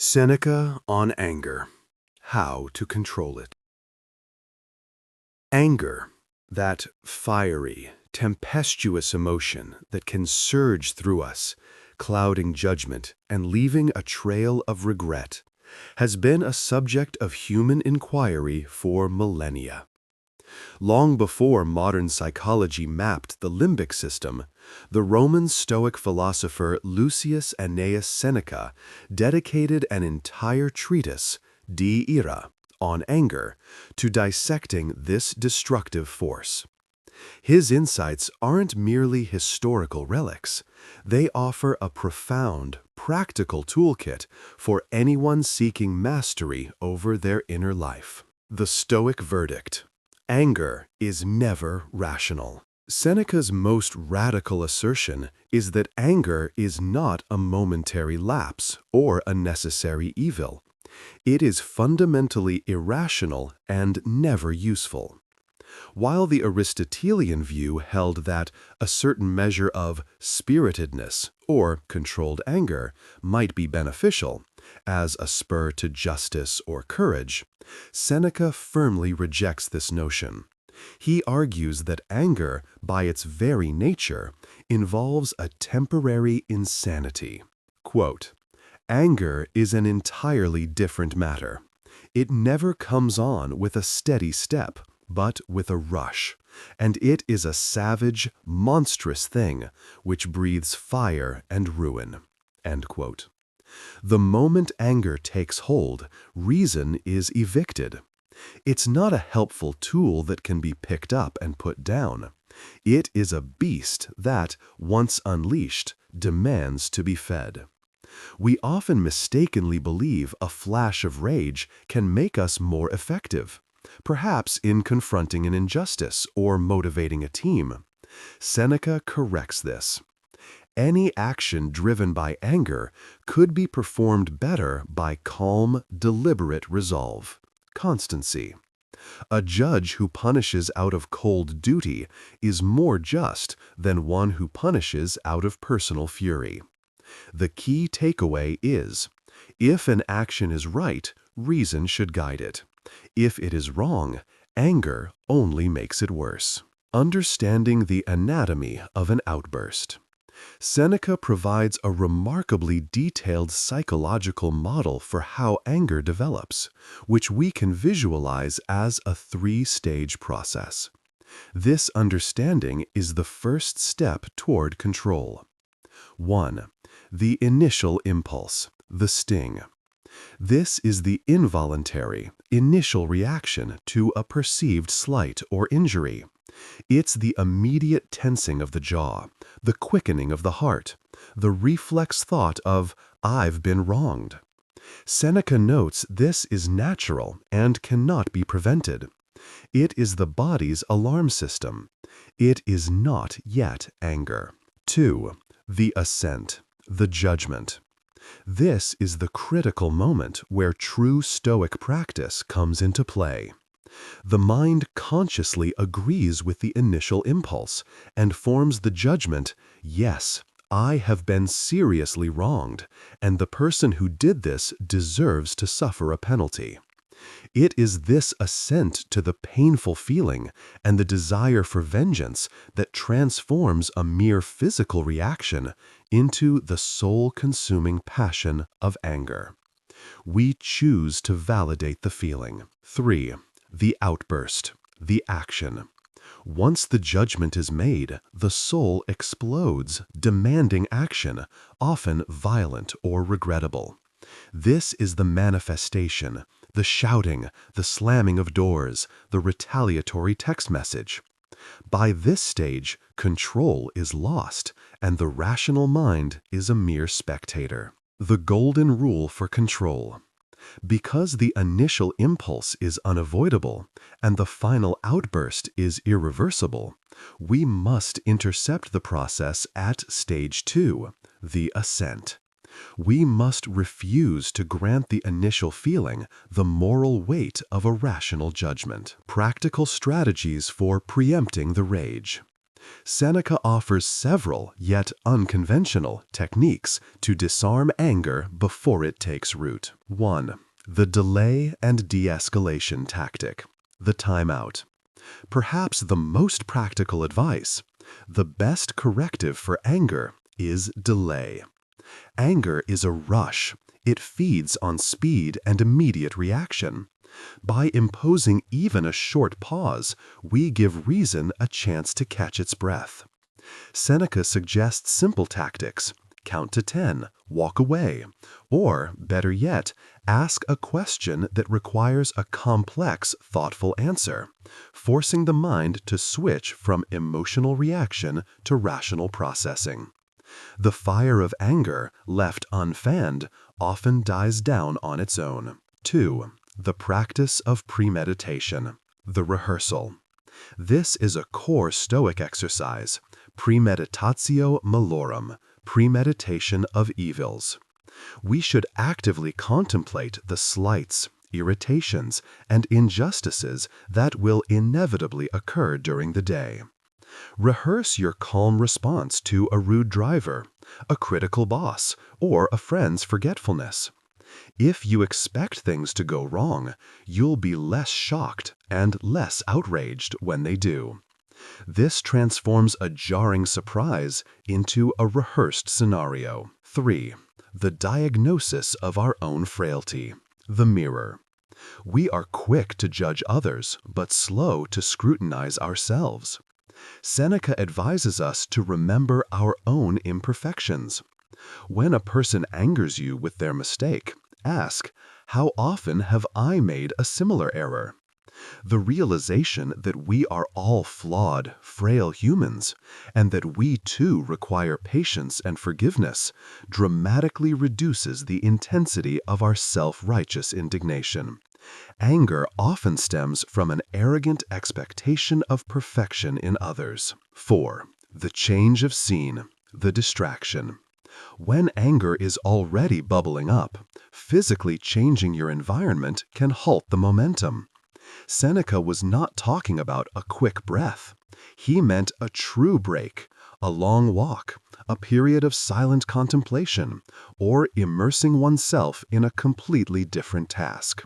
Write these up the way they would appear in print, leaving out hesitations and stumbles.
Seneca on anger. How to control it. Anger, that fiery, tempestuous emotion that can surge through us, clouding judgment and leaving a trail of regret, has been a subject of human inquiry for millennia. Long before modern psychology mapped the limbic system, the Roman Stoic philosopher Lucius Annaeus Seneca dedicated an entire treatise, De Ira, on anger, to dissecting this destructive force. His insights aren't merely historical relics. They offer a profound, practical toolkit for anyone seeking mastery over their inner life. The Stoic verdict: anger is never rational. Seneca's most radical assertion is that anger is not a momentary lapse or a necessary evil. It is fundamentally irrational and never useful. While the Aristotelian view held that a certain measure of spiritedness or controlled anger might be beneficial, as a spur to justice or courage, Seneca firmly rejects this notion. He argues that anger, by its very nature, involves a temporary insanity. Quote, "Anger is an entirely different matter. It never comes on with a steady step, but with a rush, and it is a savage, monstrous thing which breathes fire and ruin." End quote. The moment anger takes hold, reason is evicted. It's not a helpful tool that can be picked up and put down. It is a beast that, once unleashed, demands to be fed. We often mistakenly believe a flash of rage can make us more effective, perhaps in confronting an injustice or motivating a team. Seneca corrects this. Any action driven by anger could be performed better by calm, deliberate resolve, constancy. A judge who punishes out of cold duty is more just than one who punishes out of personal fury. The key takeaway is, if an action is right, reason should guide it. If it is wrong, anger only makes it worse. Understanding the anatomy of an outburst. Seneca provides a remarkably detailed psychological model for how anger develops, which we can visualize as a three-stage process. This understanding is the first step toward control. 1. The initial impulse, the sting. This is the involuntary, initial reaction to a perceived slight or injury. It's the immediate tensing of the jaw, the quickening of the heart, the reflex thought of, "I've been wronged." Seneca notes this is natural and cannot be prevented. It is the body's alarm system. It is not yet anger. 2. The assent, the judgment. This is the critical moment where true Stoic practice comes into play. The mind consciously agrees with the initial impulse and forms the judgment, "Yes, I have been seriously wronged, and the person who did this deserves to suffer a penalty." It is this assent to the painful feeling and the desire for vengeance that transforms a mere physical reaction into the soul-consuming passion of anger. We choose to validate the feeling. 3. The outburst, the action. Once the judgment is made, the soul explodes, demanding action, often violent or regrettable. This is the manifestation, the shouting, the slamming of doors, the retaliatory text message. By this stage, control is lost, and the rational mind is a mere spectator. The golden rule for control. Because the initial impulse is unavoidable and the final outburst is irreversible, we must intercept the process at stage 2, the assent. We must refuse to grant the initial feeling the moral weight of a rational judgment. Practical strategies for preempting the rage. Seneca offers several, yet unconventional, techniques to disarm anger before it takes root. 1. The delay and de-escalation tactic, the timeout. Perhaps the most practical advice, the best corrective for anger is delay. Anger is a rush. It feeds on speed and immediate reaction. By imposing even a short pause, we give reason a chance to catch its breath. Seneca suggests simple tactics. Count to 10, walk away, or, better yet, ask a question that requires a complex, thoughtful answer, forcing the mind to switch from emotional reaction to rational processing. The fire of anger, left unfanned, often dies down on its own. 2. The practice of premeditation, the rehearsal. This is a core Stoic exercise, premeditatio malorum, premeditation of evils. We should actively contemplate the slights, irritations, and injustices that will inevitably occur during the day. Rehearse your calm response to a rude driver, a critical boss, or a friend's forgetfulness. If you expect things to go wrong, you'll be less shocked and less outraged when they do. This transforms a jarring surprise into a rehearsed scenario. 3. The diagnosis of our own frailty, the mirror. We are quick to judge others, but slow to scrutinize ourselves. Seneca advises us to remember our own imperfections. When a person angers you with their mistake, ask, how often have I made a similar error? The realization that we are all flawed, frail humans, and that we too require patience and forgiveness, dramatically reduces the intensity of our self-righteous indignation. Anger often stems from an arrogant expectation of perfection in others. 4. The change of scene, the distraction. When anger is already bubbling up, physically changing your environment can halt the momentum. Seneca was not talking about a quick breath. He meant a true break, a long walk, a period of silent contemplation, or immersing oneself in a completely different task.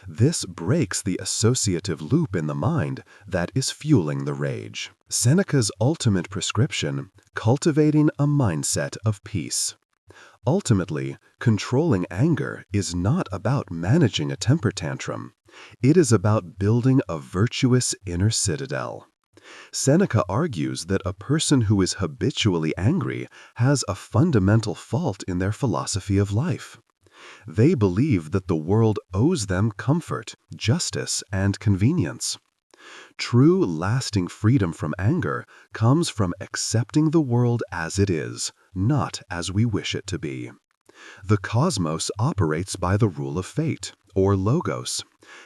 This breaks the associative loop in the mind that is fueling the rage. Seneca's ultimate prescription, cultivating a mindset of peace. Ultimately, controlling anger is not about managing a temper tantrum. It is about building a virtuous inner citadel. Seneca argues that a person who is habitually angry has a fundamental fault in their philosophy of life. They believe that the world owes them comfort, justice, and convenience. True, lasting freedom from anger comes from accepting the world as it is, not as we wish it to be. The cosmos operates by the rule of fate, or logos,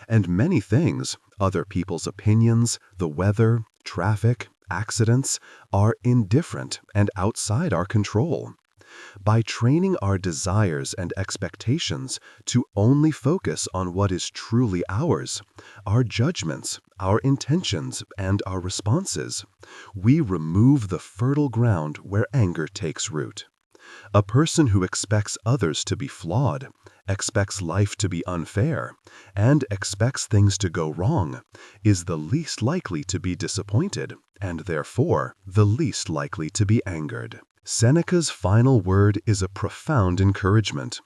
and many things, other people's opinions, the weather, traffic, accidents, are indifferent and outside our control. By training our desires and expectations to only focus on what is truly ours, our judgments, our intentions, and our responses, we remove the fertile ground where anger takes root. A person who expects others to be flawed, expects life to be unfair, and expects things to go wrong, is the least likely to be disappointed, and therefore the least likely to be angered. Seneca's final word is a profound encouragement.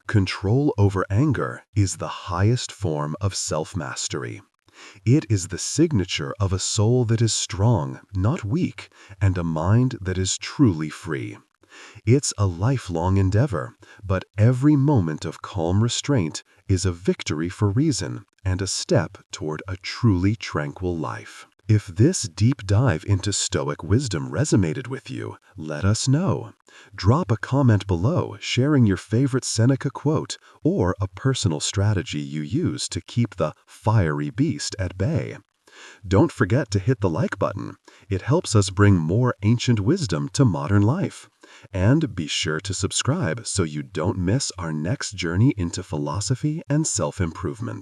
Control over anger is the highest form of self-mastery. It is the signature of a soul that is strong, not weak, and a mind that is truly free. It's a lifelong endeavor, but every moment of calm restraint is a victory for reason and a step toward a truly tranquil life. If this deep dive into Stoic wisdom resonated with you, let us know. Drop a comment below sharing your favorite Seneca quote or a personal strategy you use to keep the fiery beast at bay. Don't forget to hit the like button. It helps us bring more ancient wisdom to modern life. And be sure to subscribe so you don't miss our next journey into philosophy and self-improvement.